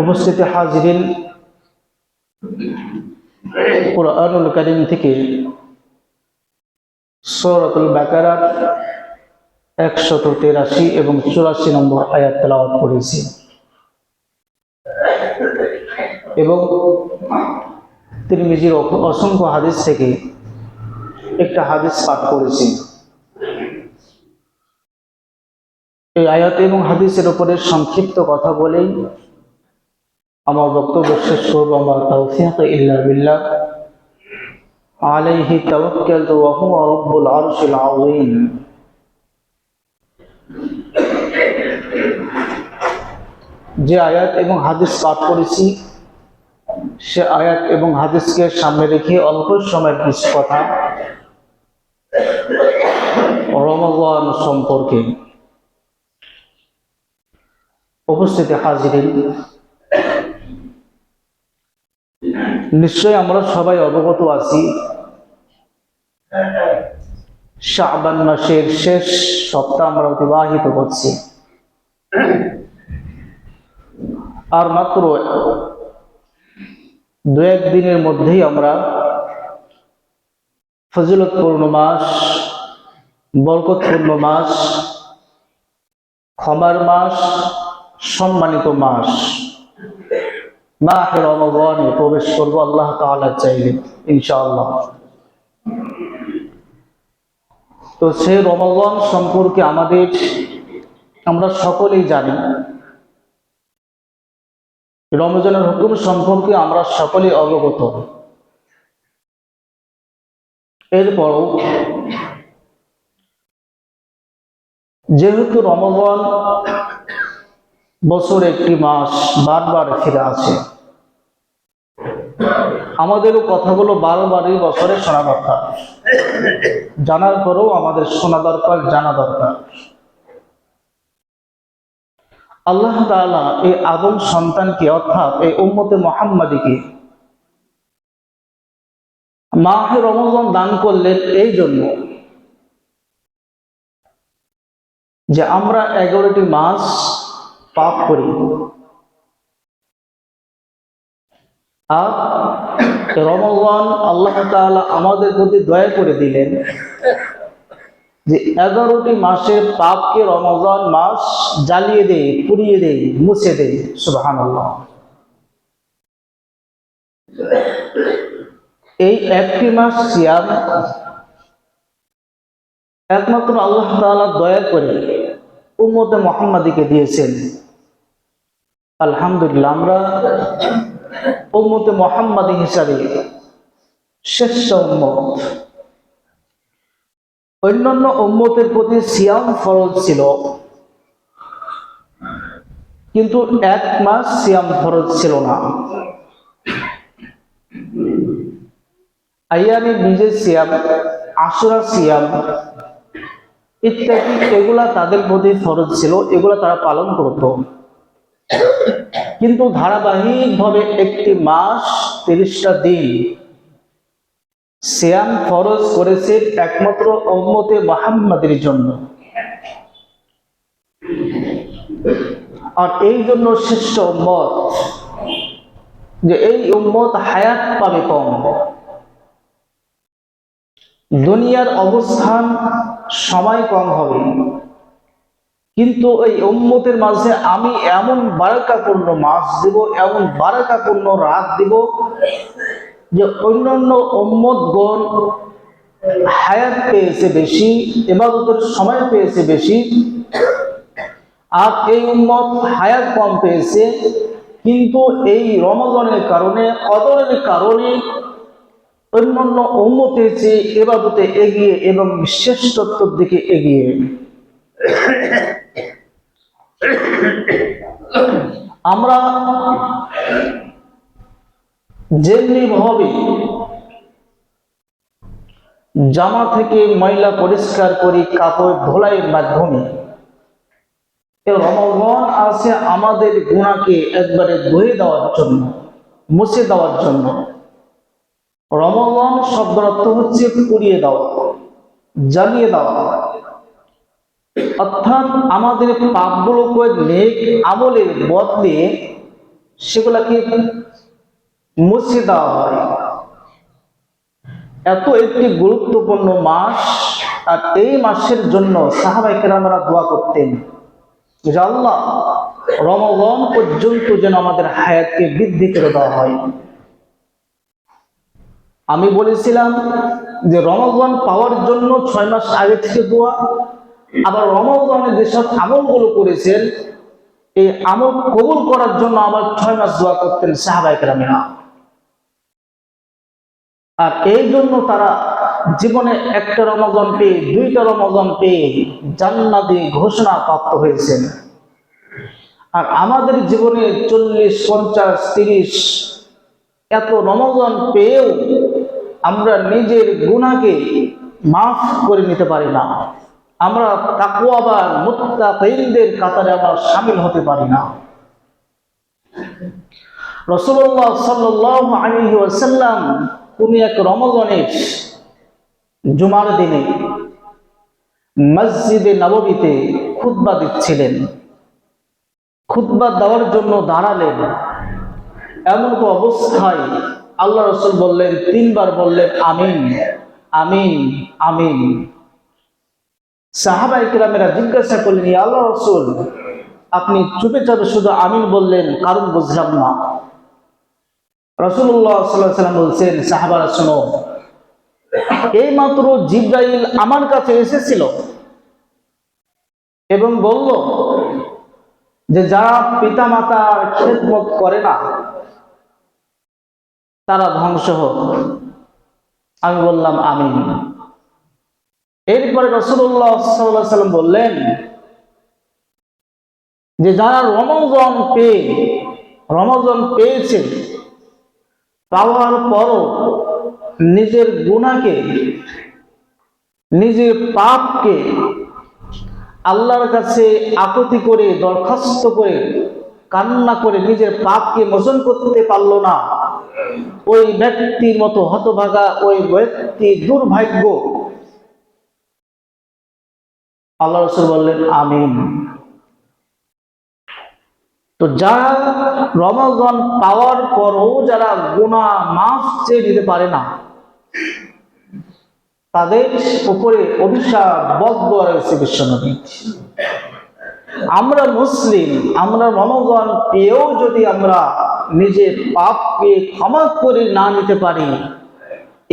উপস্থিত হাজিরিন, কুরআনুল কারীম থেকে সূরাতুল বাকারার 183 এবং 84 নম্বর আয়াত তেলাওয়াত করেছি এবং তিরমিজির অসংখ্য হাদিস থেকে একটা হাদিস পাঠ করেছি। এই আয়াত এবং হাদিসের উপরে সংক্ষিপ্ত কথা বলেই আমার বক্তব্য শেষ করব। আমার তাওফীক ইল্লা বিল্লাহ, আলাইহি তাওয়াক্কালতু ওয়া হুয়া রাব্বুল আরশিল আযীম। যে আয়াত এবং হাদিস পাঠ করেছি সে আয়াত এবং হাদিসকে সামনে রেখে অল্প সময়ের কিছু কথা রমাদান সম্পর্কে। উপস্থিত হাজিরিন, নিশ্চয় আমরা সবাই অবগত আছি শাবান মাসের শেষ সপ্তাহ আমরা অতিবাহিত করছি। আর মাত্র 2-1 দিনের মধ্যেই আমরা ফজিলতপূর্ণ মাস, বরকতপূর্ণ মাস, ক্ষমার মাস, সম্মানিত মাস মাহে রমাদানে প্রবেশ করব আল্লাহ তাআলা চাইলে ইনশাআল্লাহ। তো সেই রমাদান সম্পর্কে আমরা সকলেই জানি, রমজানের হুকুম সম্পর্কে আমরা সকলেই অবগত। এরপরও যেহেতু রমজান বছরে একটি মাস বারবার ফিরে আসে, আমাদেরও কথাগুলো বারবারই বছরে শোনা দরকার, জানার পরেও আমাদের শোনা দরকার, জানা দরকার। আল্লাহ তাআলা এই আদম সন্তানকে অর্থাৎ এই উম্মতে মুহাম্মাদীকে মাহে রমজান দান করলেন এই জন্য যে আমরা 11টি মাস পাপ করি, আর রমজান আল্লাহ তাআলা আমাদের প্রতি দয়া করে দিলেন যে 11টি মাসের পাপকে রমজান মাস জ্বালিয়ে দেয়, পুড়িয়ে দেয়, মুছে দেয়। সুবহানাল্লাহ। এই একটি মাস সিয়াম একমাত্র আল্লাহ তাআলা দয়া করে উম্মতে মুহাম্মাদীকে দিয়েছেন। আলহামদুলিল্লাহ, আমরা উম্মতে মুহাম্মাদী হিসাবে শ্রেষ্ঠ উম্মত। অন্যান্য উম্মতের প্রতি সিয়াম ফরজ ছিল, কিন্তু 1 মাস সিয়াম ফরজ ছিল না। আইয়ামে বীজের সিয়াম, আশুরা সিয়াম ইত্যাদি এগুলা তাদের প্রতি ফরজ ছিল, এগুলা তারা পালন করত। কিন্তু ধারাবাহিকভাবে একটি মাস 30টা দিন সিয়াম ফরজ করেছে একমাত্র উম্মতে মুহাম্মাদীর জন্য। আর এই জন্য শ্রেষ্ঠ উম্মত, যে এই উম্মত হায়াত পাবে কম, দুনিয়ার অবস্থান সময় কম হবে, কিন্তু এই উম্মতের মাঝে আমি এমন বারাকাপূর্ণ মাস দিব, এমন বারাকাপূর্ণ রাত দিব যে অন্যান্য উম্মতগণ হায়াত পেয়েছে বেশি, ইবাদতের সময় পেয়েছে বেশি, আর এই উম্মত হায়াত কম পেয়েছে, কিন্তু এই রমজানের কারণে, কদরের কারণে অন্যান্য উম্মতের চেয়ে ইবাদতে এগিয়ে এবং শ্রেষ্ঠত্বের দিকে এগিয়ে। আমরা যেমনি ভাবে জামা থেকে ময়লা পরিষ্কার করি কাপড় ধোলাইয়ের মাধ্যমে, এই রমজান আছে আমাদের গুনাহকে একবারে ধুয়ে দেওয়ার জন্য, মুছে দেওয়ার জন্য। রমজান শব্দের অর্থ হচ্ছে পুড়িয়ে দেওয়া, জ্বালিয়ে দেওয়া। অর্থাৎ আমাদের পাপগুলোকে নেক আমলের বদলে সেগুলাকে মুছে দেওয়া হয়। এত একটি গুরুত্বপূর্ণ মাস, আর এই মাসের জন্য সাহাবায়ে কেরামরা দোয়া করতেন যে আল্লাহ রমাদান পর্যন্ত যেন আমাদের হায়াতকে বৃদ্ধি করে দেওয়া হয়। আমি বলেছিলাম যে রমাদান পাওয়ার জন্য 6 মাস আগে থেকে দোয়া, আবার রমাদানে যেসব আমলগুলো করেছেন এই আমল কবুল করার জন্য আবার 6 মাস দোয়া করতেন সাহাবায়ে কেরামরা। আর এই জন্য তারা জীবনে একটা রমাদান পেয়ে, 2টা রমাদান পেয়ে জান্নাতি ঘোষণা প্রাপ্ত হয়েছেন। আর আমাদের জীবনে 40, 50, 30 এত রমাদান পেয়েও আমরা নিজের গুনাহকে মাফ করে নিতে পারি না। আমরা তাকওয়াবান মুত্তাকিনদের কাতারে আমরা শামিল হতে পারি না। রাসূলুল্লাহ সাল্লাল্লাহু আলাইহি ওয়াসাল্লাম কোন এক রমজানের জুমার দিনে মসজিদে নববীতে খুতবা দিচ্ছিলেন। খুতবা দেওয়ার জন্য দাঁড়ালেন, এমন অবস্থায় আল্লাহ রাসূল বললেন, 3 বার বললেন আমিন আমিন আমিন। সাহাবায়ে কেরামেরা জিজ্ঞাসা করলেন, ইয়া আল্লাহর রাসূল, আপনি চুপে চাপে শুধু আমিন বললেন, কারণ বুঝলাম না। রাসূলুল্লাহ সাল্লাল্লাহু আলাইহি ওয়াসাল্লাম বলছেন, সাহাবারা শোনো, এইমাত্র জিবরাইল আমার কাছে এসেছিল এবং বলল যে যারা পিতা মাতার খেদমত করে না তারা ধ্বংস হোক। আমি বললাম আমিন। এরপরে রাসূলুল্লাহ সাল্লাল্লাহু আলাইহি ওয়াসাল্লাম বললেন যে যারা রমজান পেয়েছে, পাওয়ার পরও নিজের গুনাহকে, নিজের পাপকে আল্লাহর কাছে আকুতি করে, দরখাস্ত করে, কান্না করে নিজের পাপকে মোচন করতে পারলো না, ওই ব্যক্তির মতো হতভাগা, ওই ব্যক্তি দুর্ভাগ্য। আল্লাহ রাসূল বললেন আমিন। তো যারা রমাদান পাওয়ার পরও যারা গুনাহ মাফ চেয়ে নিতে পারে না, তাদের উপরে অভিশাপ বদদোয়া রয়েছে বিশ্বনবী। আমরা মুসলিম, আমরা রমাদান পেয়েও যদি আমরা নিজের পাপকে ক্ষমা করে না নিতে পারি,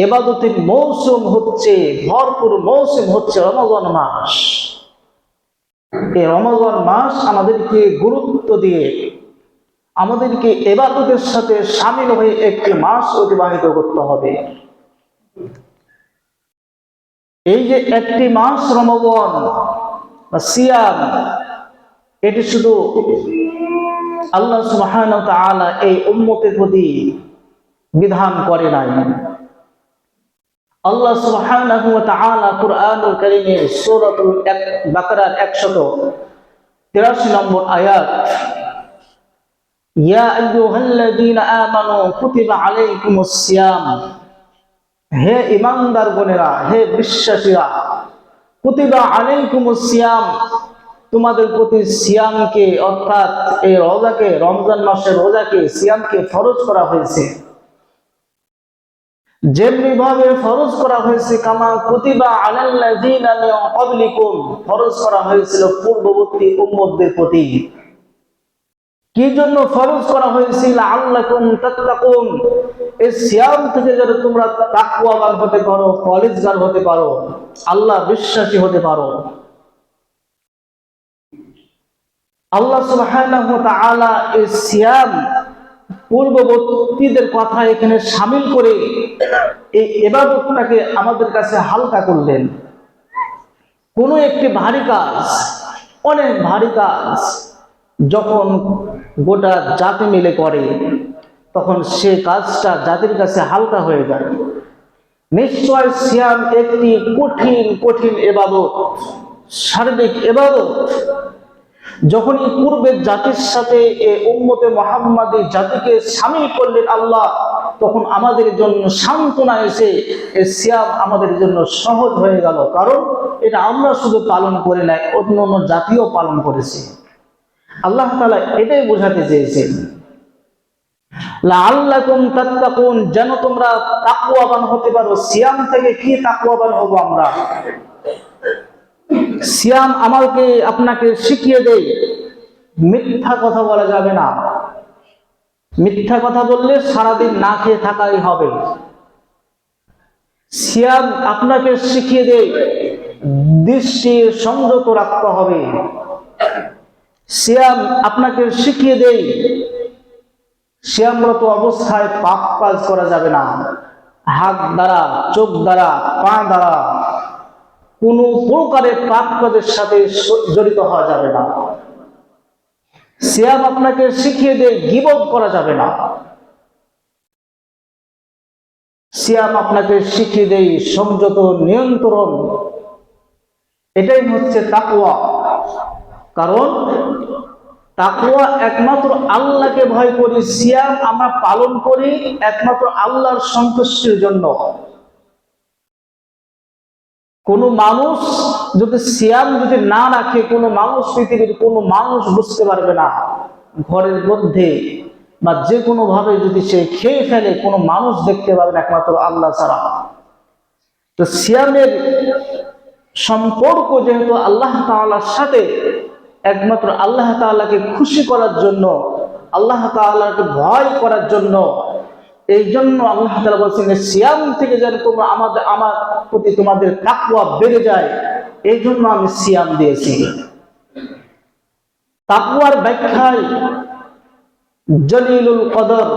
ইবাদতের মৌসুম হচ্ছে, ভরপুর মৌসুম হচ্ছে রমাদান মাস। এই রমাদান মাস আমাদেরকে গুরুত্ব দিয়ে আমাদেরকে ইবাদতের সাথে শামিল হয়ে একটি মাস অতিবাহিত করতে হবে। এই যে একটি মাস রমাদান বা সিয়াম, এটি শুধু আল্লাহ সুবহানাহু ওয়া তাআলা এই উম্মতের প্রতি বিধান করে নাই। আল্লাহ সুবহানাহু ওয়া তাআলা কুরআনুল কারীমে সূরাতুল বাকারার 183 নম্বর আয়াত, ইয়া আইয়ুহাল্লাযীনা আমানু কুতিবা আলাইকুমুস সিয়াম, হে ঈমানদার বোনেরা, হে বিশ্বাসীরা, কুতিবা আলাইকুমুস সিয়াম, তোমাদের প্রতি সিয়ামকে অর্থাৎ এই রোজাকে, রমজান মাসের রোজাকে, সিয়ামকে ফরজ করা হয়েছে। যেমনি ভাবে ফরজ করা হয়েছে, কামা কুতিবা আলাল্লাযীনা মিন ক্বাবলিকুম, ফরজ করা হয়েছিল পূর্ববর্তী উম্মতদের প্রতি। কি জন্য ফরজ করা হয়েছিল? লাআল্লাকুম তাত্তাকুন, এই সিয়াম থেকে যাতে তোমরা তাকওয়াবান হতে পারো, পরহেজগার হতে পারো, আল্লাহ বিশ্বাসী হতে পারো। আল্লাহ সুবহানাহু ওয়া তাআলা এই সিয়াম পূর্ববর্তীদের কথা এখানে শামিল করে এই ইবাদতটাকে আমাদের কাছে হালকা করলেন। কোনো একটি ভারী কাজ, অনেক ভারী কাজ যখন গোটা জাতি মিলে করে, তখন সে কাজটা জাতির কাছে হালকা হয়ে যায়। নিশ্চয় সিয়াম একটি কঠিন কঠিন ইবাদত, শারীরিক ইবাদত। যখনই পূর্বের জাতির সাথে এই উম্মতে মুহাম্মাদি জাতিকে শামিল করলেন আল্লাহ, তখন আমাদের জন্য সান্ত্বনা এসে এই সিয়াম আমাদের জন্য সহজ হয়ে গেল। কারণ এটা আমরা শুধু পালন করি নাই, অন্য অন্য জাতিও পালন করেছে। আল্লাহ তাআলা এটাই বোঝাতে চেয়েছেন লাআল্লাকুম তাত্তাকুন, যেন তোমরা তাকওয়াবান হতে পারো। সিয়াম থেকে কি তাকওয়াবান হব আমরা? সিয়াম আমাকে আপনাকে শিখিয়ে দেয় মিথ্যা কথা বলা যাবে না। মিথ্যা কথা বললে সারাদিন না খেয়ে থাকাই হবে। সিয়াম আপনাকে শিখিয়ে দেয় দৃষ্টি সংযত রাখতে হবে। সিয়াম আপনাকে শিখিয়ে দেয় সিয়ামরত অবস্থায় পাপ কাজ করা যাবে না। হাত দ্বারা, চোখ দ্বারা, পা দ্বারা কোনো প্রকারের পাপ কাজের সাথে জড়িত হওয়া যাবে না। সিয়াম আপনাকে শিখিয়ে দেয় গীবত করা যাবে না। সিয়াম আপনাকে শিখিয়ে দেয় সংযত নিয়ন্ত্রণ। এটাই হচ্ছে তাকওয়া। কারণ তাকওয়া একমাত্র আল্লাহকে ভয় করি। সিয়াম আমরা পালন করি একমাত্র আল্লাহর সন্তুষ্টির জন্য। কোনো মানুষ যদি সিয়াম যদি না রাখে, কোনো মানুষ, পৃথিবীর কোনো মানুষ বুঝতে পারবে না। ঘরের মধ্যে বা যে কোনো ভাবে যদি সে খেয়ে ফেলে, কোনো মানুষ দেখতে পাবে না একমাত্র আল্লাহ ছাড়া। তো সিয়ামের সম্পর্ক যেহেতু আল্লাহ তাআলার সাথে, একমাত্র আল্লাহ তাআলাকে খুশি করার জন্য, আল্লাহ তাআলাকে ভয় করার জন্য, এই জন্য আল্লাহ তাআলা বলছেন সিয়াম থেকে যেন তোমরা আমার প্রতি তোমাদের তাকওয়া বেড়ে যায়, এই জন্য আমি সিয়াম দিয়েছি। তাকওয়ার ব্যাখ্যায় জলিলুল কদর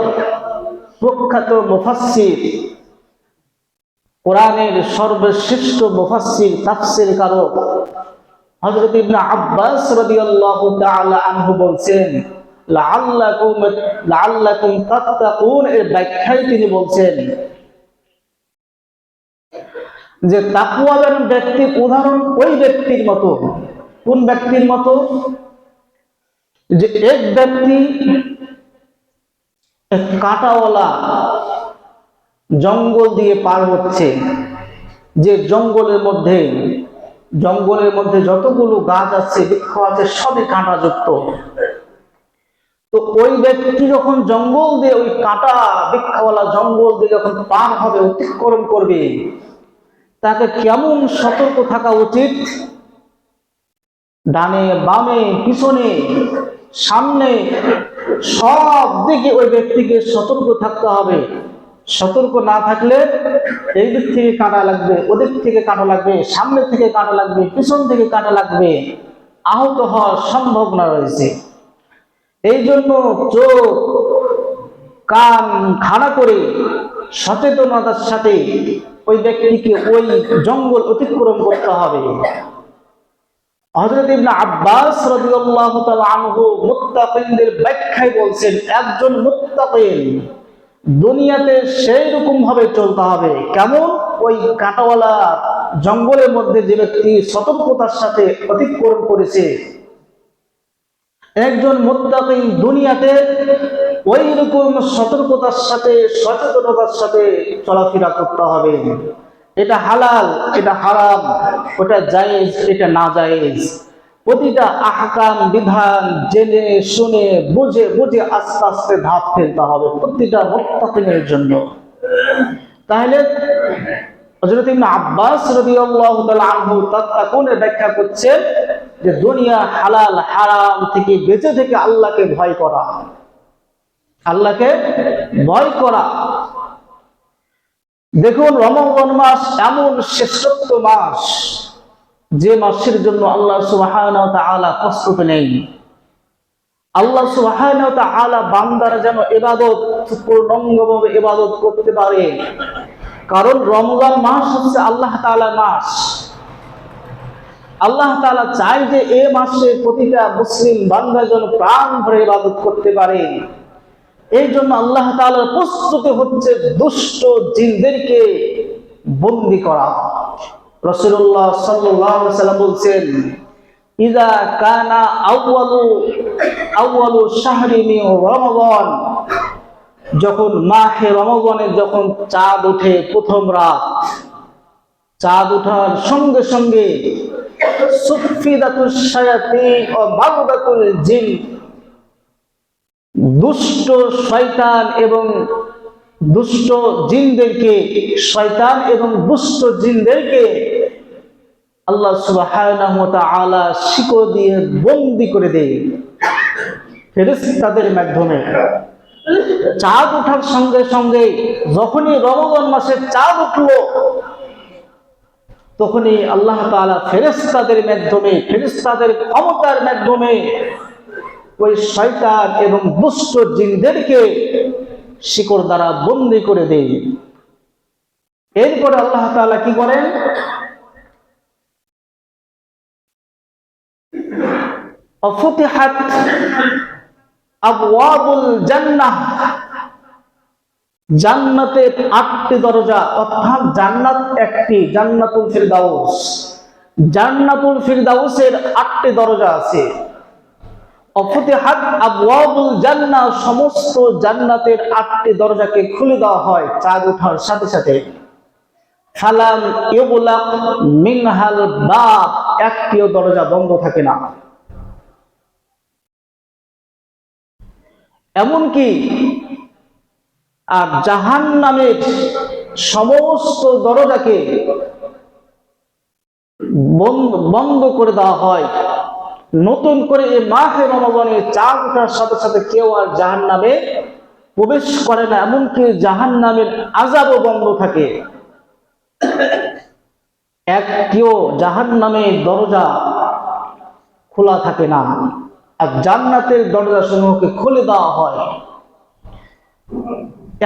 প্রখ্যাত মুফাসসির, কোরআনের সর্বশ্রেষ্ঠ মুফাসসির, তাফসীরকারক হযরত ইবনে আব্বাস রাদিয়াল্লাহু তাআলা আনহু বলছেন লাআল্লাকুম তাত্তাকুন, এর ব্যাখ্যায় তিনি বলছেন যে তাকওয়াবান ব্যক্তির উদাহরণ ওই ব্যক্তির মতো। কোন ব্যক্তির মতো? যে এক ব্যক্তি কাঁটাওয়ালা জঙ্গল দিয়ে পার হচ্ছে, যে জঙ্গলের মধ্যে যতগুলো গাছ আছে, বৃক্ষ আছে, সবই কাঁটাযুক্ত। তো ওই ব্যক্তি যখন জঙ্গল দিয়ে, ওই কাঁটা বৃক্ষওয়ালা জঙ্গল দিয়ে যখন পার হবে, অতিক্রম করবে, তাকে কেমন সতর্ক থাকা উচিত? ডানে বামে পিছনে সামনে সব দিকে ওই ব্যক্তিকে সতর্ক থাকতে হবে। সতর্ক না থাকলে এই দিক থেকে কাঁটা লাগবে, ওদিক থেকে কাঁটা লাগবে, সামনে থেকে কাঁটা লাগবে, পিছন থেকে কাঁটা লাগবে, আহত হওয়ার সম্ভাবনা রয়েছে। এই জন্য চোখ কান খাড়া করে সচেতনতার সাথে ওই ব্যক্তিকে ওই জঙ্গল অতিক্রম করতে হবে। হযরত ইবনে আব্বাস রাদিয়াল্লাহু তাআলা আনহু মুত্তাকিনদের ব্যাখ্যায় বলছেন, একজন মুত্তাকিন দুনিয়াতে সেই রকম ভাবে চলতে হবে। কেমন? ওই কাঁটাওয়ালা জঙ্গলের মধ্যে যে ব্যক্তি সতর্কতার সাথে অতিক্রম করেছে, একজন মুত্তাকিন দুনিয়াতে ওই রকম সতর্কতার সাথে সচেতনতার সাথে চলাফেরা করতে হবে। এটা হালাল, এটা হারাম, ওটা জায়েজ, এটা না জায়েজ, প্রতিটা আহকাম বিধান জেনে শুনে বুঝে বুঝে আস্তে আস্তে ধাপ ফেলতে হবে প্রতিটা মুত্তাকিনের জন্য। তাহলে হযরত ইবনে আব্বাস রাদিয়াল্লাহু তাআলা আনহু তাত্তাকুনের ব্যাখ্যা করছেন যে দুনিয়া হালাল হারাম থেকে বেঁচে থেকে আল্লাহকে ভয় করা, আল্লাহকে ভয় করা। দেখুন, রমজান মাস এমন শ্রেষ্ঠ মাস, যে মাসের জন্য আল্লাহ সুবহানাহু ওয়া তাআলা প্রস্তুতি নেই। আল্লাহ সুবহানাহু ওয়া তাআলা বান্দারা যেন ইবাদত পূর্ণাঙ্গভাবে ইবাদত করতে পারে। কারণ রমজান মাস হচ্ছে আল্লাহ তাআলার মাস। আল্লাহ তাআলা চায় যে এই মাসে প্রতিটা মুসলিম বান্দা যেন প্রাণ ভরে ইবাদত করতে পারে। এই জন্য আল্লাহ তাআলার প্রস্তুতি হচ্ছে দুষ্ট জিনদেরকে বন্দী করা। রাসূলুল্লাহ সাল্লাল্লাহু আলাইহি ওয়াসাল্লাম বলছেন, ইযা কানা আউয়ালু শাহরি মিন রমাদান, যখন মাহে রমজানের যখন চাঁদ ওঠে, প্রথম রাত, চাঁদ ওঠার সঙ্গে সঙ্গে সুফিদাতুশ শায়াতিন ও মারদাতুল জিন, দুষ্ট শয়তান এবং দুষ্ট জিনদেরকে, শয়তান এবং দুষ্ট জিনদেরকে আল্লাহ সুবহানাহু ওয়া তাআলা শিকল দিয়ে বন্দী করে দেয় ফেরেশতাদের মাধ্যমে। চাঁদ ওঠার সঙ্গে সঙ্গে যখনই রমজান মাসে চাঁদ উঠলো, তখনই আল্লাহ তাআলা ফেরেশতাদের মাধ্যমে, ফেরেশতাদের ক্ষমতার মাধ্যমে ওই শয়তান এবং দুষ্ট জিনদেরকে শিকড় দ্বারা বন্দী করে দেয়। এরপরে আল্লাহ তাআলা কি করেন? অফুতিহাত আবওয়াবুল জান্নাহ, জান্নাতের 8টি দরজা, অর্থাৎ জান্নাত একটি, জান্নাতুল ফিরদাউস। জান্নাতুল ফিরদাউসের 8টি দরজা আছে। অফুতিহাত আবওয়াবুল জান্নাহ, সমস্ত জান্নাতের 8টি দরজাকে খুলে দেওয়া হয় চাঁদ ওঠার সাথে সাথে। ফালাম ইউগলাক মিনহাল বাব, একটিও দরজা বন্ধ থাকে না। এমনকি আর জাহান্নামের সমস্ত দরজাকে বন্ধ করে দেওয়া হয়। নতুন করে এই মাহে রমজানে চাঁদ ওঠার সাথে সাথে কেউ আর জাহান্নামে প্রবেশ করে না, এমনকি জাহান্নামের আযাবও বন্ধ থাকে। একটিও জাহান্নামের দরজা খোলা থাকে না, আর জান্নাতের দরজা সমূহকে খুলে দেওয়া হয়।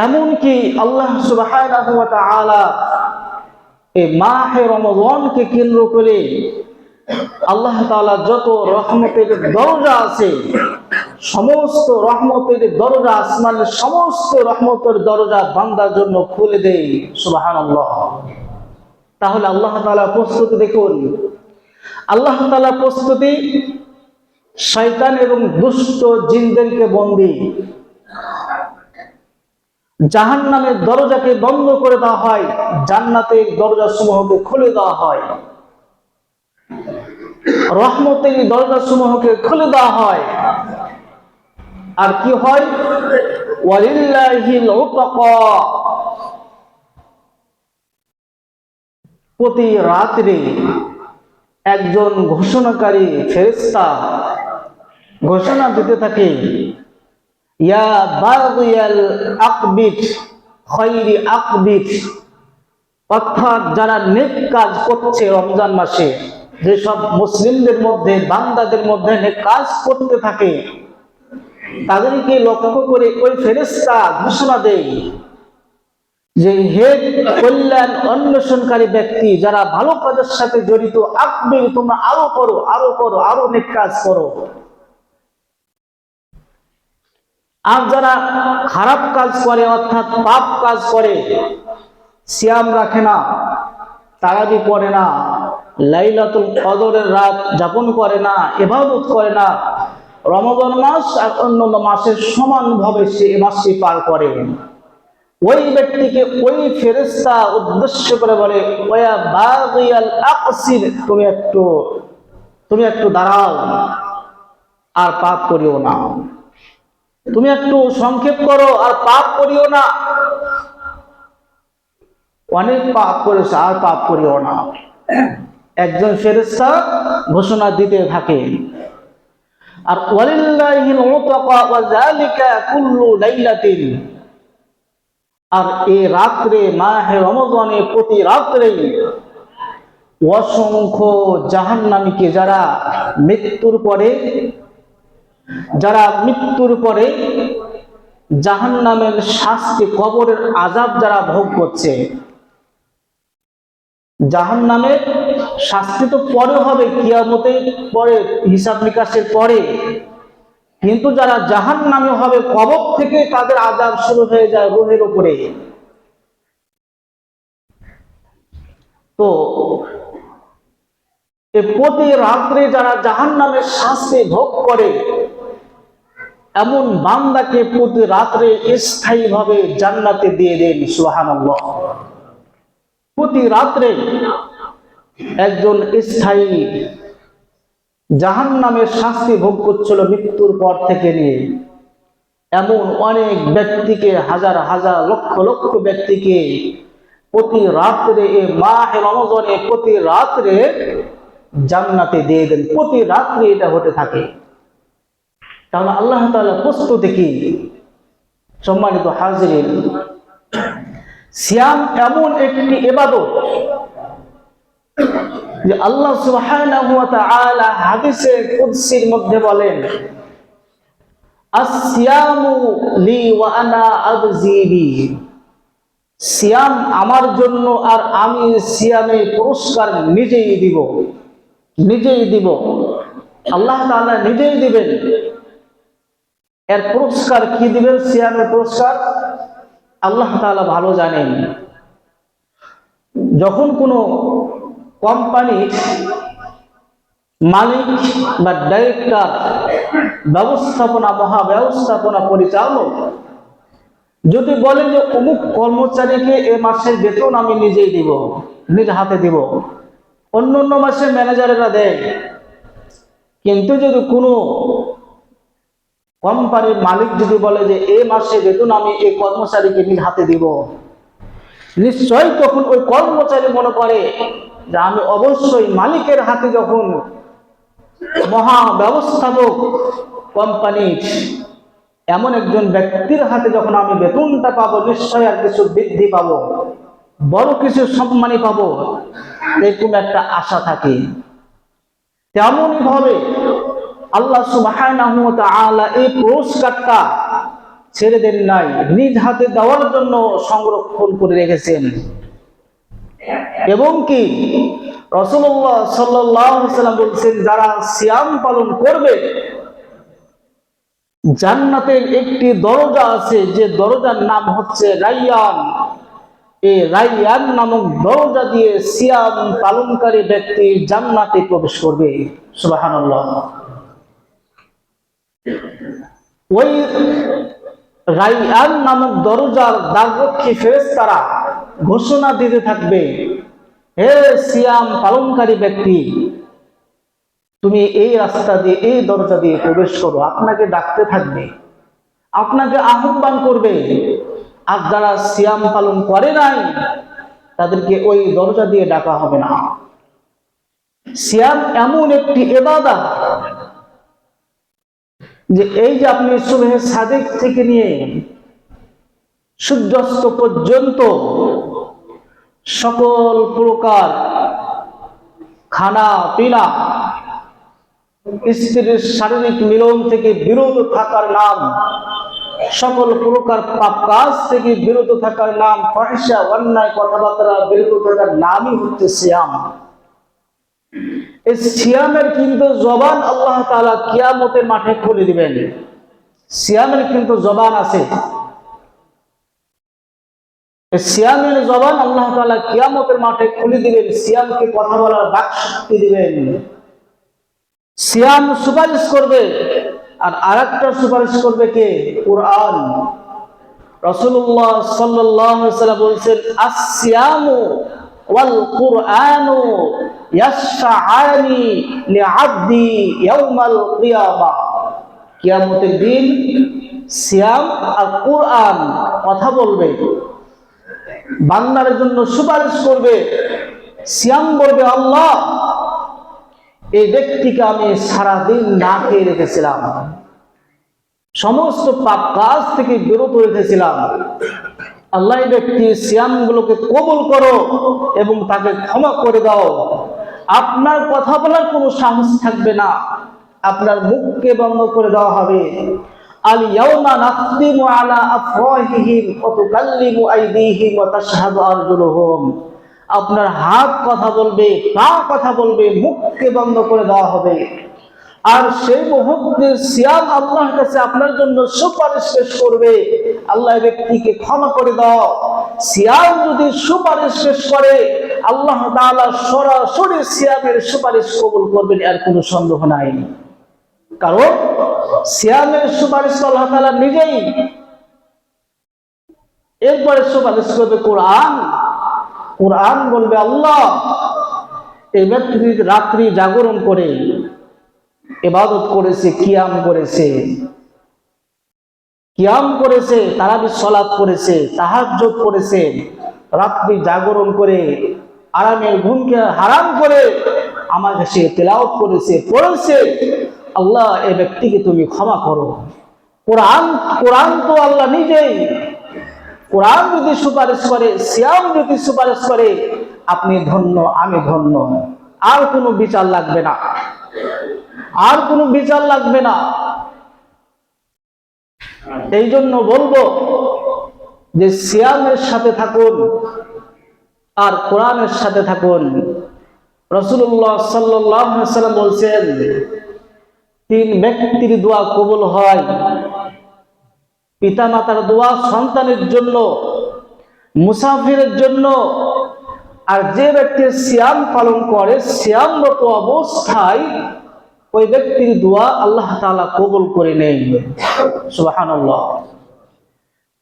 এমনকি আল্লাহ সুবহানাহু ওয়া তাআলা এই মাহে রমজানকে কেন্দ্র করে আল্লাহ তাআলা যত রহমতের দরজা আছে, সমস্ত রহমতের দরজা, আসমানের সমস্ত রহমতের দরজা বান্দার জন্য খুলে দেয়। সুবহানাল্লাহ। তাহলে আল্লাহ তাআলা প্রস্তুতি দেখুন, আল্লাহ তাআলা প্রস্তুতি শয়তান এবং দুষ্ট জিনদেরকে বন্দী, জাহান্নামের দরজাকে বন্ধ করে দেওয়া হয়, জান্নাতের দরজা সমূহকে খুলে দেওয়া হয়, রহমতের দরজা সমূহকে খুলে দেওয়া হয়। আর কি হয়? ওয়ালিল্লাহিল উতকা, প্রতি রাত্রে একজন ঘোষণাকারী ফেরেশতা ঘোষণা দিতে থাকে, ইয়া বাগিয়াল আকবিত খায়রি আকবিত, অর্থাৎ যারা নেক কাজ করছে রমজান মাসে, যেসব মুসলিমদের মধ্যে, বান্দাদের মধ্যে নেক কাজ করতে থাকে, তাদেরকে লক্ষ্য করে ওই ফেরেশতা ঘোষণা দেয় যে হে কল্যাণ অন্বেষণকারী ব্যক্তি, যারা ভালো কাজের সাথে জড়িত, আকবির, তোমরা আরো করো, আরো করো, আরো নেক কাজ করো। আর যারা খারাপ কাজ করে, অর্থাৎ পাপ কাজ করে, সিয়াম রাখে না, তারাবি পড়ে না, লাইলাতুল কদরের রাত যাপন করে না, ইবাদত করে না, রমজান মাস আর অন্যান্য মাসের সমানভাবে সে এ মাসটি পার করে, ওই ব্যক্তিকে ওই ফেরেশতা উদ্দেশ্য করে বলে, ওয়া বাগিয়াল আকসির, তুমি একটু দাঁড়াও, আর পাপ করিও না। তুমি একটু সংক্ষেপ করো, আর পাপ করিও না। অনেক পাপ করেছে, আর পাপ করিও না। একজন ফেরেশতা ঘোষণা দিতে থাকে। আর ওয়ালিল্লাহিল উতকা ওয়া যালিকা কুল্লু লাইলাতিন, আর এই রাত্রে, মাহে রমজানে প্রতি রাত্রে অসংখ্য জাহান্নামীকে, যারা মৃত্যুর পরে জাহান্নামের শাস্তি, কবরের আযাব যারা ভোগ করছে, জাহান্নামের শাস্তি তো পরে হবে, কিয়ামতের পরে, হিসাব নিকাশের পরে, কিন্তু যারা জাহান্নামী হবে, কবর থেকে তাদের আযাব শুরু হয়ে যায় রূহের উপরে। তো প্রতি রাত্রে যারা জাহান্নামের শাস্তি ভোগ করে, এমন বান্দাকে প্রতি রাত্রে স্থায়ীভাবে জান্নাতে দিয়ে দেন। সুবহানাল্লাহ। প্রতি রাত্রে একজন স্থায়ী জাহান্নামের শাস্তি ভোগ করছিল মৃত্যুর পর থেকে নিয়ে, এমন অনেক ব্যক্তিকে, হাজার হাজার লক্ষ লক্ষ ব্যক্তিকে প্রতি রাত্রে এই মাহে রমজানে প্রতি রাত্রে জান্নাতে দিয়ে দেন। প্রতি রাত্রে এটা হতে থাকে। তাহলে আল্লাহ তাআলা প্রস্তুতি কি? সম্মানিত হাজিরিন, সিয়াম এমন একটি ইবাদত যে আল্লাহ সুবহানাহু ওয়া তাআলা হাদিসে কুদসির মধ্যে বলেন, আসিয়ামু লি ওয়া আনা আবজি বি। সিয়াম আমার জন্য আর আমি সিয়ামের পুরস্কার নিজেই দিব, নিজেই দিব। আল্লাহ তাআলা নিজেই দিবেন। এর পুরস্কার কি দিবেন? সিয়ামের পুরস্কার আল্লাহ তাআলা ভালো জানেন। যখন কোনো কোম্পানির মালিক বা ডাইরেক্টর, ব্যবস্থাপনা, মহাব্যবস্থাপনা পরিচালক যদি বলে যে অমুক কর্মচারীকে এ মাসের বেতন আমি নিজেই দিব, নিজ হাতে দিব, অন্য অন্য মাসে ম্যানেজারেরা দেয়, কিন্তু যদি কোনো কোম্পানির মালিক যদি বলে যে এই মাসে বেতন আমি এই কর্মচারীকে নিজ হাতে দিব, নিশ্চয়ই তখন ওই কর্মচারী মনে করে যে আমি অবশ্যই মালিকের হাতে, যখন মহা ব্যবস্থাপক কোম্পানির এমন একজন ব্যক্তির হাতে যখন আমি বেতনটা পাবো, নিশ্চয়ই আর কিছু বৃদ্ধি পাবো, বড় কিছু সম্মানী পাবো, এরকম একটা আশা থাকে। তেমনই ভাবে আল্লাহ সুবহানাহু ওয়া তাআলা এই পুরস্কারটা ছেড়ে দেন নাই, নিজ হাতে দেওয়ার জন্য সংরক্ষণ করে রেখেছেন। এবং কি রাসূলুল্লাহ সাল্লাল্লাহু আলাইহি ওয়াসাল্লাম বলেছেন, যারা সিয়াম পালন করবে জান্নাতের একটি দরজা আছে, যে দরজার নাম হচ্ছে রাইয়ান। এই রাইয়ান নামক দরজা দিয়ে সিয়াম পালনকারী ব্যক্তি জান্নাতে প্রবেশ করবে। সুবহানাল্লাহ। ওই রাইয়ান নামক দরজার দ্বাররক্ষী ফেরেশতারা ঘোষণা দিতে থাকবে, হে সিয়াম পালনকারী ব্যক্তি, তুমি এই রাস্তা দিয়ে, এই দরজা দিয়ে প্রবেশ করো। আপনাকে ডাকতে থাকবে, আপনাকে আহ্বান করবে। আর যারা সিয়াম পালন করে নাই তাদেরকে ওই দরজা দিয়ে ডাকা হবে না। সিয়াম এমন একটি ইবাদত যে এই যে আপনি সুবহে সাদিক থেকে নিয়ে সূর্যাস্ত পর্যন্ত সকল প্রকার খানা পিনা, স্ত্রীর শারীরিক মিলন থেকে বিরত থাকার নাম, সকল প্রকার পাপ কাজ থেকে বিরত থাকার নাম, ফাহিশা অন্যায় কথাবার্তা বিরত থাকার নামই হচ্ছে সিয়াম। এই সিয়ামের কিন্তু জবান আল্লাহ তাআলা কিয়ামতের মাঠে খুলে দিবেন। সিয়ামের কিন্তু জবান আছে, সিয়ামের জবান আল্লাহ তাআলা কিয়ামতের মাঠে খুলে দিবেন। সিয়ামকে কথা বলার বাক শক্তি দিবেন। সিয়াম সুপারিশ করবে, আর আরেকটা সুপারিশ করবে কে? কুরআন। রাসূলুল্লাহ সাল্লাল্লাহু আলাইহি ওয়াসাল্লাম বলেছেন, আস-সিয়ামু ওয়াল কুরআনু ইয়াশফাআনি লিআবদি ইয়াউমাল কিয়ামা। কিয়ামতের দিন সিয়াম আর কুরআন কথা বলবে, বান্দার জন্য সুপারিশ করবে। সিয়াম বলবে, আল্লাহ, এই ব্যক্তিকে আমি সারাদিন না খেয়ে রেখেছিলাম, সমস্ত পাপ কাজ থেকে বিরত রেখেছিলাম, আল্লাহ এই ব্যক্তি সিয়াম গুলোকে কবুল করো এবং তাকে ক্ষমা করে দাও। আপনার কথা বলার কোনো সাহস থাকবে না, আপনার মুখকে বন্ধ করে দেওয়া হবে। আল ইয়াউমা নাখতিমু আলা আফওয়াহিহিম ওয়া তুকাল্লিমু আইদিহিম ওয়া তাশহাদু আরজুলুহুম। আপনার হাত কথা বলবে, পা কথা বলবে, মুখকে বন্ধ করে দেওয়া হবে। আর সেই মুহূর্তে সিয়াম আল্লাহর কাছে আপনার জন্য সুপারিশ পেশ করবে, আল্লাহ এই ব্যক্তিকে ক্ষমা করে দাও। সিয়াম যদি সুপারিশ পেশ করে, আল্লাহ তাআলা সরাসরি সিয়ামের সুপারিশ কবুল করবেন, এর কোনো সন্দেহ নাই। কারণ সিয়ামের সুপারিশ আল্লাহ তাআলা নিজেই। এরপরে সুপারিশ করবে কোরআন। কোরআন বলবে, আল্লাহ, এই ব্যক্তি রাত্রি জাগরণ করে ইবাদত করেছে, কিয়াম করেছে, কিয়াম করেছে, তারাবি সালাত করেছে, তাহাজ্জুদ করেছে, রাত্রি জাগরণ করে আরামের ঘুমকে হারাম করে আমার কাছে তেলাওয়াত করেছে, পড়েছে, আল্লাহ এই ব্যক্তিকে তুমি ক্ষমা করো। কোরআন তো আল্লাহ নিজেই, কোরআন যদি সুপারিশ করে, সিয়াম যদি সুপারিশ করে, আপনি ধন্য, আমি ধন্য, আর কোনো বিচার লাগবে না, আর কোনো বিচার লাগবে না। এই জন্য বলবো যে সিয়ামের সাথে থাকুন আর কোরআনের সাথে থাকুন। রাসূলুল্লাহ সাল্লাল্লাহু আলাইহি ওয়াসাল্লাম বলছেন, 3 ব্যক্তির দোয়া কবুল হয়, পিতামাতার দোয়া সন্তানের জন্য, মুসাফিরের জন্য, আর যে ব্যক্তি সিয়াম পালন করে সিয়ামরত অবস্থায় ওই ব্যক্তির দোয়া আল্লাহ তাআলা কবুল করে নেন। সুবহানাল্লাহ।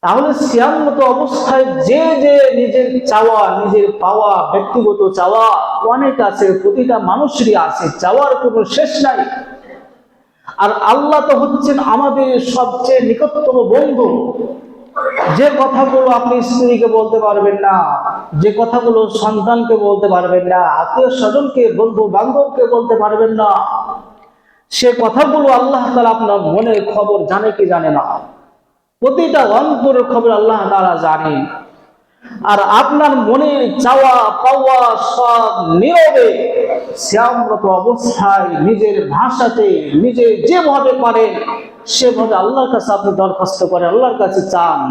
তাহলে সিয়ামরত অবস্থায় যে যে নিজের চাওয়া, নিজের পাওয়া, ব্যক্তিগত চাওয়া অনেক আছে, প্রতিটা মানুষেরই আছে, চাওয়ার কোনো শেষ নাই। আর আল্লাহ তো হচ্ছেন আমাদের সবচেয়ে নিকটতম বন্ধু। যে কথাগুলো আপনি স্ত্রীকে বলতে পারবেন না, যে কথাগুলো সন্তানকে বলতে পারবেন না, আত্মীয় স্বজনকে, বন্ধু বান্ধবকে বলতে পারবেন না, সে কথাগুলো আল্লাহ তাআলা আপনার মনের খবর জানে কি জানে না? প্রতিটা অন্তরের খবর আল্লাহ তাআলা জানেন। আর আপনার মনের চাওয়া পাওয়া সব নীরবে সিয়ামরত অবস্থায় নিজের ভাষাতে নিজে যেভাবে পারেন সেভাবে আল্লাহর কাছে আপনি দরখাস্ত করেন, আল্লাহর কাছে চান।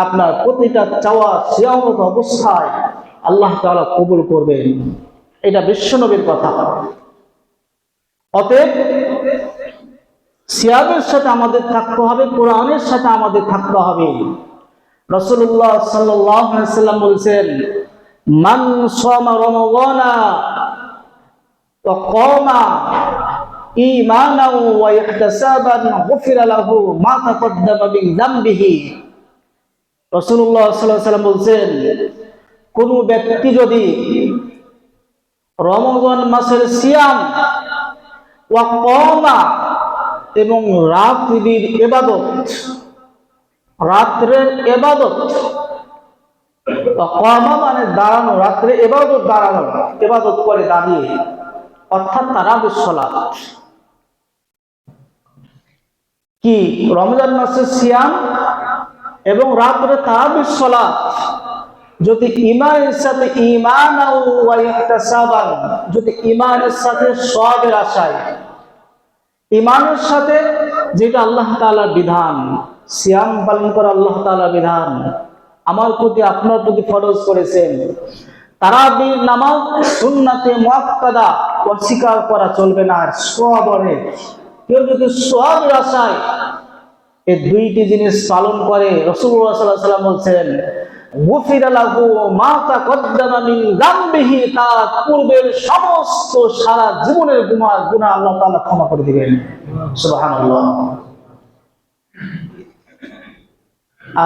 আপনার প্রতিটা চাওয়া সিয়ামরত অবস্থায় আল্লাহ তাআলা কবুল করবেন। এটা বিশ্বনবীর কথা। অতএব সিয়ামের সাথে আমাদের থাকতে হবে, কোরআনের সাথে আমাদের থাকতে হবে। রাসূলুল্লাহ সাল্লাল্লাহু আলাইহি ওয়াসাল্লাম বলেছেন, মান সামা রমাদানা ওয়া কামা ঈমানান ওয়া ইহতিসাবান গুফিরা লাহু মা তাকদ্দামা মিন যামবিহি। রাসূলুল্লাহ সাল্লাল্লাহু আলাইহি ওয়াসাল্লাম বলেছেন, কোন ব্যক্তি যদি রমজান মাসের সিয়াম ওয়া কামা এবং রাত্রির ইবাদত, রাত্রের ইবাদত, কামা মানে দাঁড়ানো, রাত্রে ইবাদত, দাঁড়ানো, ইবাদত করে দাঁড়িয়ে, অর্থাৎ তারাবির সালাত। কি রমজান মাসের সিয়াম এবং রাত্রে তারাবির সালাত যদি ঈমানের সাথে, ঈমানাও ওয়া ইহতিসাবান, যদি ঈমানের সাথে সওয়াবের আশায়, ঈমানের সাথে যেটা আল্লাহ তাআলার বিধান, সিয়াম পালন করা আল্লাহ তাআলার বিধান, আমার প্রতি আপনার প্রতি ফরজ করেছেন। তারাবির নামাজ সুন্নাতে মুআক্কাদা অস্বীকার করা চলবে না। আর সওয়াবে কেউ যদি সওয়াবের আশায় এই দুইটি জিনিস পালন করে, রাসূলুল্লাহ সাল্লাল্লাহু আলাইহি ওয়াসাল্লাম বলছেন, গুফিরা লাহু মা তাকদ্দামা মিন যামবিহি, তার পূর্বের সমস্ত সারা জীবনের গুনাহ আল্লাহ তাআলা ক্ষমা করে দিবেন। সুবহানাল্লাহ।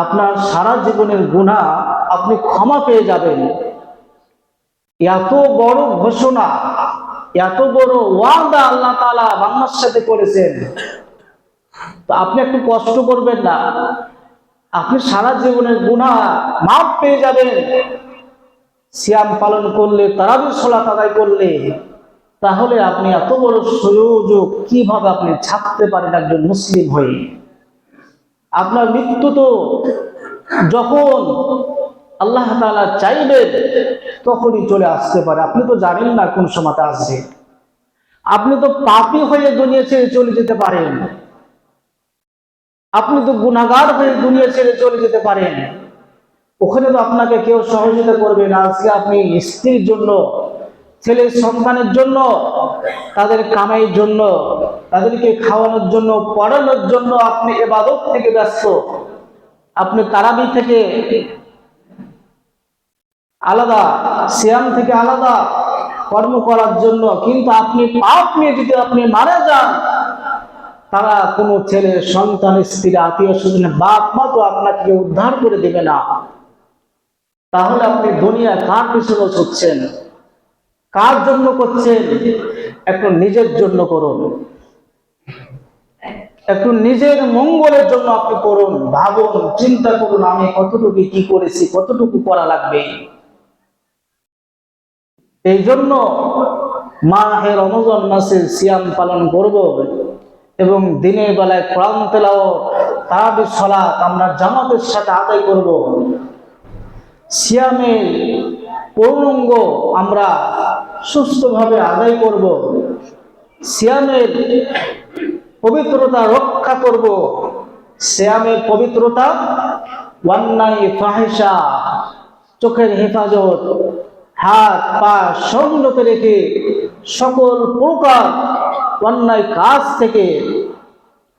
আপনার সারা জীবনের গুনাহ আপনি ক্ষমা পেয়ে যাবেন। এত বড় ঘোষণা, এত বড় ওয়াদা আল্লাহ তাআলা বান্দার সাথে করেছেন, তো আপনি একটু কষ্ট করবেন না? আপনি সারা জীবনের গুনাহ মাফ পেয়ে যাবেন সিয়াম পালন করলে, তারাবির সালাত আদায় করলে। তাহলে আপনি এত বড় সুযোগ কিভাবে আপনি ছাড়তে পারেন একজন মুসলিম হয়ে? আপনার মৃত্যু তো যখন আল্লাহ তাআলা চাইবেন তখনই চলে আসতে পারে। আপনি তো জানেন না কোন সময়তে আসবে। আপনি তো পাপী হয়ে দুনিয়া ছেড়ে চলে যেতে পারেন, আপনি তো গুনাহগার হয়ে দুনিয়া ছেড়ে চলে যেতে পারেন। ওখানে তো আপনাকে কেউ সহযোগিতা করবে না। আজকে আপনি স্ত্রীর জন্য, ছেলে সন্তানের জন্য, তাদের কামাইয়ের জন্য, তাদেরকে খাওয়ানোর জন্য, পড়ানোর জন্য আপনি ইবাদত থেকে ব্যস্ত, আপনি তারাবি থেকে আলাদা, সিয়াম থেকে আলাদা কর্ম করার জন্য। কিন্তু আপনি পাপ নিয়ে যদি আপনি মারা যান, তারা কোনো ছেলে সন্তান, স্ত্রী, আত্মীয় স্বজন, বাপ মা তো আপনাকে উদ্ধার করে দেবে না। তাহলে আপনি দুনিয়া কার পিছনে ছুটছেন? কার জন্য করছেন? একটু নিজের জন্য করুন। একটু নিজের মঙ্গলের জন্য আপনি করুন, ভাবুন, চিন্তা করুন, আমি কতটুকু কি করেছি, কতটুকু করা লাগবে। এই জন্য মাহে রমজান মাসে সিয়াম পালন করব এবং দিনের বেলায় কোরআন তেলাওয়াত, তারাবির সালাত আমরা জামাতের সাথে আদায় করব। সিয়ামের পূর্ণাঙ্গ আমরা সুস্থভাবে আদায় করব। সিয়ামের পবিত্রতা রক্ষা করব। সিয়ামের পবিত্রতা, অন্যায় ফাহিশা, চোখের হেফাজত, হাত পা সংযত রেখে সকল প্রকার অন্যায় কাজ থেকে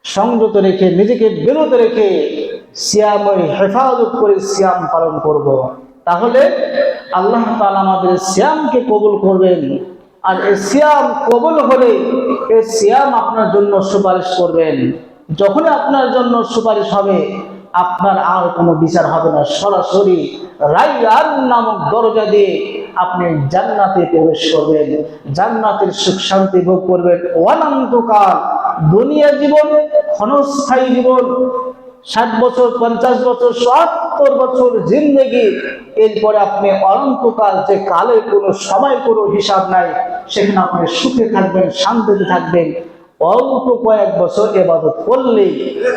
সংযত রেখে, নিজেকে বিরত রেখে সিয়ামের হেফাজত করে সিয়াম পালন করব। তাহলে আল্লাহ তাআলা আমাদের সিয়ামকে কবুল করবেন। আর এই সিয়াম কবুল হলে এই সিয়াম আপনার জন্য সুপারিশ করবেন। যখনই আপনার জন্য সুপারিশ হবে, আপনার আর কোনো বিচার হবে না, সরাসরি রায়্যান নামক দরজা দিয়ে আপনি জান্নাতে প্রবেশ করবেন, জান্নাতের সুখ শান্তি ভোগ করবেন অনন্তকাল। দুনিয়া জীবন ক্ষণস্থায়ী জীবন, 60 বছর, 50 বছর, 70 বছর জিন্দেগি, এরপরে আপনি অনন্তকাল, যে কালের কোনো সময় কোনো হিসাব নাই, সেখানে আপনি সুখে থাকবেন, শান্তিতে থাকবেন অল্প কয়েক বছর ইবাদত করলেই।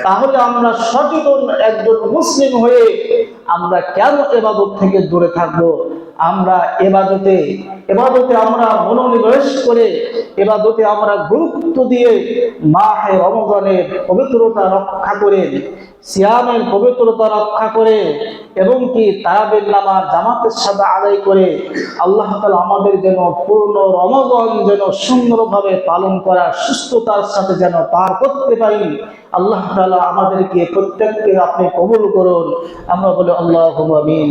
তাহলে আমরা সচেতন একজন মুসলিম হয়ে আমরা কেন ইবাদত থেকে দূরে থাকব? আমরা ইবাদতে আমরা মনোনিবেশ করে, ইবাদতে আমরা গুরুত্ব দিয়ে মাহে রমজানের পবিত্রতা রক্ষা করে, সিয়ামের পবিত্রতা রক্ষা করে এবং কি তারাবির নামাজ জামাতের সাথে আদায় করে আল্লাহ তাআলা আমাদের যেন পূর্ণ রমজান যেন সুন্দরভাবে পালন করা, সুস্থতার সাথে যেন পার করতে পারি। আল্লাহ তাআলা আমাদেরকে প্রত্যেককে আপনি কবুল করুন। আমরা বলি আল্লাহুম্মা আমিন।